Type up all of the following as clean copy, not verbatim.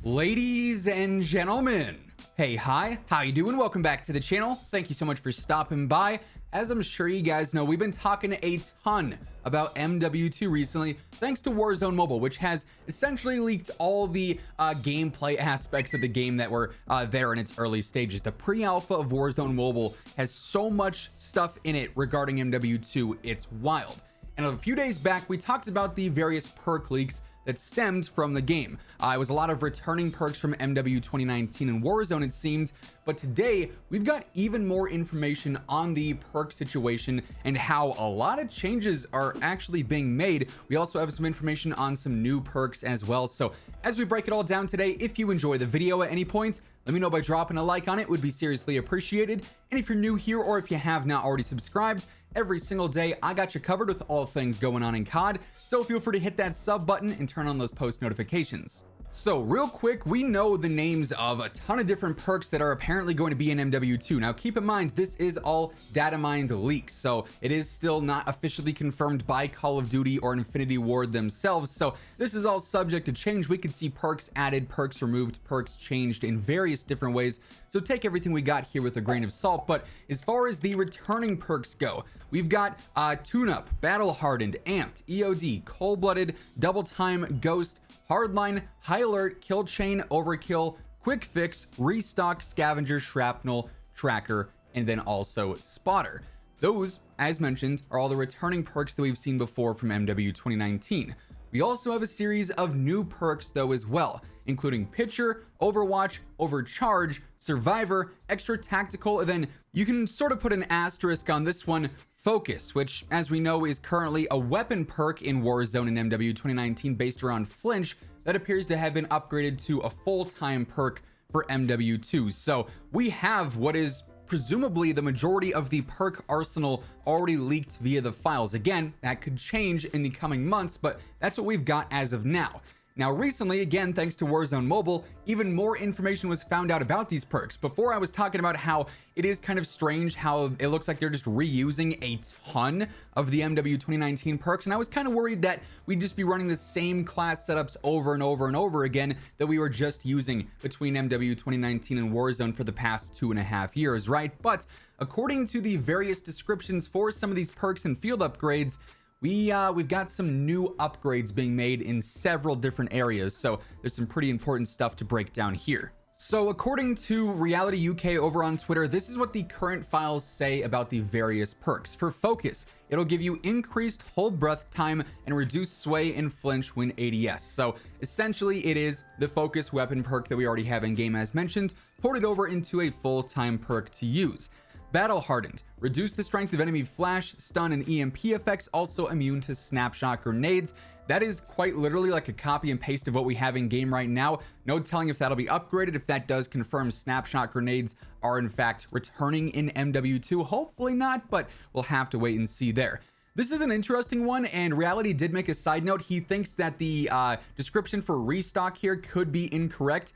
Ladies and gentlemen, hey, hi, how you doing? Welcome back to the channel. Thank you so much for stopping by. As I'm sure you guys know, we've been talking a ton about MW2 recently, thanks to Warzone Mobile, which has essentially leaked all the gameplay aspects of the game that were there in its early stages. The pre-alpha of Warzone Mobile has so much stuff in it regarding MW2, it's wild. And a few days back, we talked about the various perk leaks that stemmed from the game. It was a lot of returning perks from MW 2019 and Warzone, it seemed, but today we've got even more information on the perk situation and how a lot of changes are actually being made. We also have some information on some new perks as well. So as we break it all down today, if you enjoy the video at any point, let me know by dropping a like on it, would be seriously appreciated. And if you're new here or if you have not already subscribed, every single day I got you covered with all things going on in COD, so feel free to hit that sub button and turn on those post notifications. So real quick, we know the names of a ton of different perks that are apparently going to be in MW2. Now keep in mind, this is all data mined leaks, so it is still not officially confirmed by Call of Duty or Infinity Ward themselves, so this is all subject to change. We could see perks added, perks removed, perks changed in various different ways, so take everything we got here with a grain of salt. But as far as the returning perks go, we've got Tune-Up, Battle Hardened, Amped, EOD, Cold-Blooded, Double Time, Ghost, Hardline, High Alert, Kill Chain, Overkill, Quick Fix, Restock, Scavenger, Shrapnel, Tracker, and then also Spotter. Those, as mentioned, are all the returning perks that we've seen before from MW 2019. We also have a series of new perks though as well, including Pitcher, Overwatch, Overcharge, Survivor, Extra Tactical, and then you can sort of put an asterisk on this one, Focus, which as we know is currently a weapon perk in Warzone and MW 2019 based around Flinch that appears to have been upgraded to a full-time perk for MW2. So we have what is presumably the majority of the perk arsenal already leaked via the files. Again, that could change in the coming months, but that's what we've got as of now. Now recently, again thanks to Warzone Mobile, even more information was found out about these perks. Before I was talking about how it is kind of strange how it looks like they're just reusing a ton of the MW 2019 perks, and I was kind of worried that we'd just be running the same class setups over and over and over again that we were just using between MW 2019 and Warzone for the past 2.5 years, right? But according to the various descriptions for some of these perks and field upgrades, we've got some new upgrades being made in several different areas, so there's some pretty important stuff to break down here. So according to Reality UK over on Twitter, this is what the current files say about the various perks. For Focus, it'll give you increased hold breath time and reduced sway and flinch when ADS. So essentially it is the Focus weapon perk that we already have in game as mentioned, ported over into a full-time perk to use. Battle Hardened, reduce the strength of enemy flash, stun, and EMP effects, also immune to snapshot grenades. That is quite literally like a copy and paste of what we have in game right now. No telling if that'll be upgraded, if that does confirm snapshot grenades are in fact returning in MW2. Hopefully not, but we'll have to wait and see there. This is an interesting one, and Reality did make a side note. He thinks that the description for restock here could be incorrect.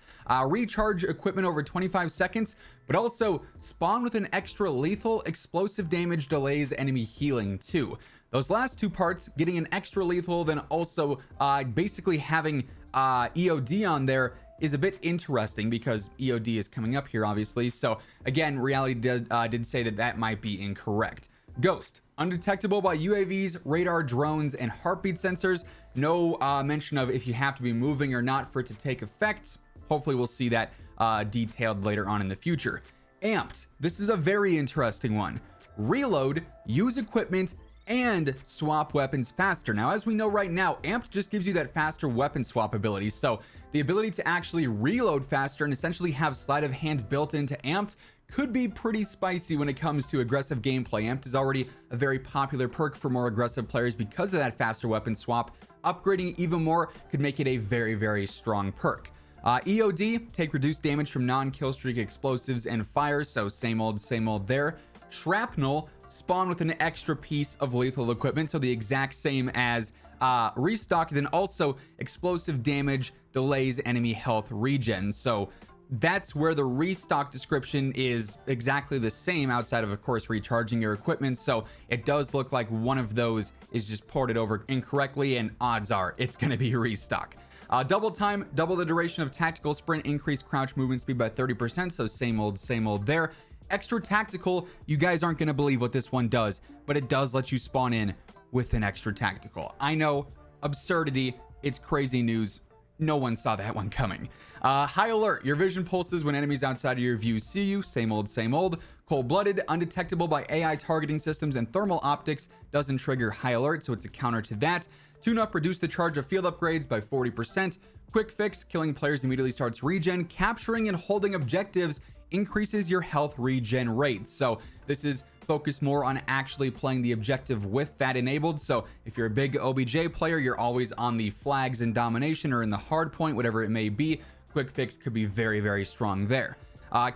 Recharge equipment over 25 seconds, but also spawn with an extra lethal, explosive damage, delays enemy healing too. Those last two parts, getting an extra lethal, then also basically having EOD on there, is a bit interesting because EOD is coming up here obviously. So again, Reality did say that that might be incorrect. Ghost, undetectable by UAVs, radar, drones, and heartbeat sensors. No mention of if you have to be moving or not for it to take effect. Hopefully we'll see that detailed later on in the future. Amped, this is a very interesting one. Reload, use equipment, and swap weapons faster. Now, as we know right now, Amped just gives you that faster weapon swap ability. So the ability to actually reload faster and essentially have sleight of hand built into Amped could be pretty spicy when it comes to aggressive gameplay. Amped is already a very popular perk for more aggressive players because of that faster weapon swap. Upgrading even more could make it a very, very strong perk. EOD, take reduced damage from non-kill streak explosives and fires, so same old there. Shrapnel, spawn with an extra piece of lethal equipment, so the exact same as Restock, then also explosive damage, delays enemy health regen. So that's where the restock description is exactly the same, outside of course recharging your equipment. So it does look like one of those is just ported over incorrectly, and odds are it's going to be restock. Double time, double the duration of tactical sprint, increase crouch movement speed by 30%. So same old there. Extra tactical, you guys aren't going to believe what this one does, but it does let you spawn in with an extra tactical. I know, absurdity, it's crazy news. No one saw that one coming. High alert, your vision pulses when enemies outside of your view see you. Same old. Cold-blooded, undetectable by AI targeting systems and thermal optics, doesn't trigger high alert, so it's a counter to that. Tune-up, reduce the charge of field upgrades by 40%. Quick fix, killing players immediately starts regen. Capturing and holding objectives increases your health regen rate. So this is focused more on actually playing the objective with that enabled. So if you're a big OBJ player, you're always on the flags and domination or in the hard point, whatever it may be. Quick fix could be very strong there.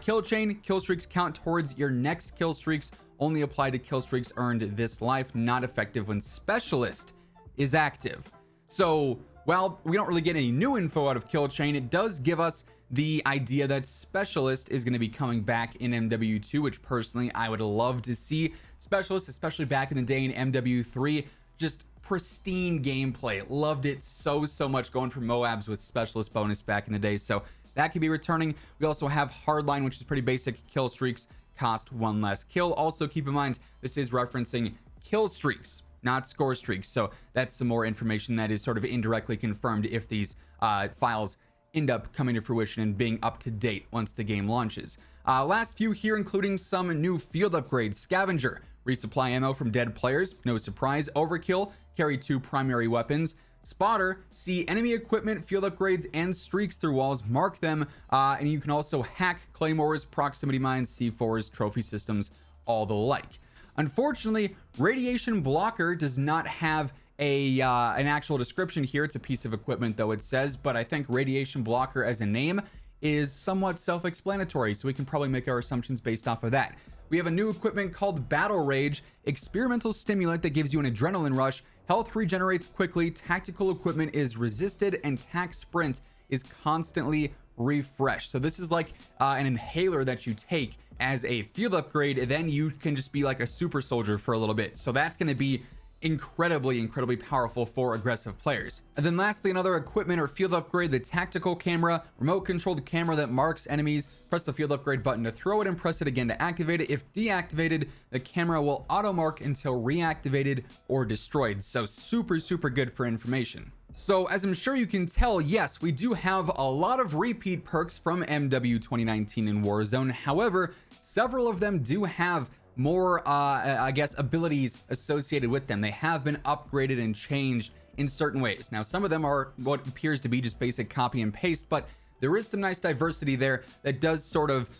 Kill chain, kill streaks count towards your next kill streaks, only apply to kill streaks earned this life, not effective when specialist is active. So while we don't really get any new info out of kill chain, it does give us the idea that specialist is going to be coming back in MW2, which personally I would love to see. Specialist, especially back in the day in MW3, just pristine gameplay. Loved it so much, going for Moabs with specialist bonus back in the day. So that could be returning. We also have Hardline, which is pretty basic. Kill streaks cost 1 less kill. Also keep in mind, this is referencing kill streaks, not score streaks. So that's some more information that is sort of indirectly confirmed if these files end up coming to fruition and being up to date once the game launches. Last few here, including some new field upgrades. Scavenger, resupply ammo from dead players, no surprise. Overkill, carry 2 primary weapons. Spotter, see enemy equipment, field upgrades, and streaks through walls, mark them, and you can also hack claymores, proximity mines, C4s, trophy systems, all the like. Unfortunately, radiation blocker does not have an actual description here. It's a piece of equipment though, it says, but I think radiation blocker as a name is somewhat self-explanatory, so we can probably make our assumptions based off of that. We have a new equipment called Battle Rage, experimental stimulant that gives you an adrenaline rush. Health regenerates quickly, tactical equipment is resisted, and tac sprint is constantly refreshed. So this is like an inhaler that you take as a field upgrade, and then you can just be like a super soldier for a little bit. So that's going to be incredibly powerful for aggressive players. And then lastly, another equipment or field upgrade, the tactical camera, remote controlled camera that marks enemies. Press the field upgrade button to throw it and press it again to activate it. If deactivated, the camera will auto mark until reactivated or destroyed. So super good for information. So as I'm sure you can tell, yes, we do have a lot of repeat perks from MW 2019 in Warzone. However, several of them do have more I guess abilities associated with them. They have been upgraded and changed in certain ways. Now some of them are what appears to be just basic copy and paste, but there is some nice diversity there that does sort of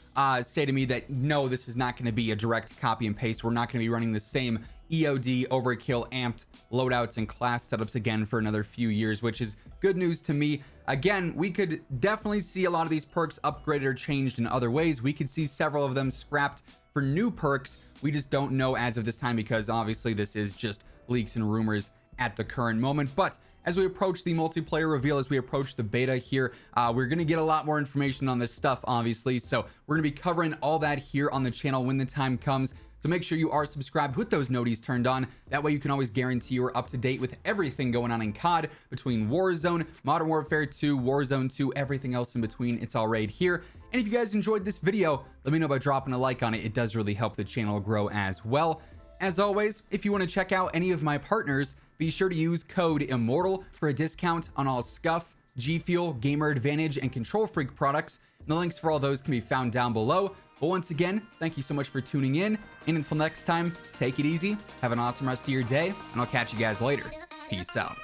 say to me that no, this is not going to be a direct copy and paste. We're not going to be running the same EOD, overkill, amped loadouts and class setups again for another few years, which is good news to me. Again, we could definitely see a lot of these perks upgraded or changed in other ways. We could see several of them scrapped for new perks. We just don't know as of this time, because obviously this is just leaks and rumors at the current moment. But as we approach the multiplayer reveal, as we approach the beta here, we're going to get a lot more information on this stuff, obviously. So we're going to be covering all that here on the channel when the time comes. So make sure you are subscribed with those noties turned on. That way you can always guarantee you're up to date with everything going on in COD, between Warzone, Modern Warfare 2, Warzone 2, everything else in between. It's all right here. And if you guys enjoyed this video, let me know by dropping a like on it. It does really help the channel grow as well. As always, if you want to check out any of my partners, be sure to use code IMMORTAL for a discount on all Scuff, G Fuel, Gamer Advantage, and Control Freak products. And the links for all those can be found down below. But once again, thank you so much for tuning in. And until next time, take it easy, have an awesome rest of your day, and I'll catch you guys later. Peace out.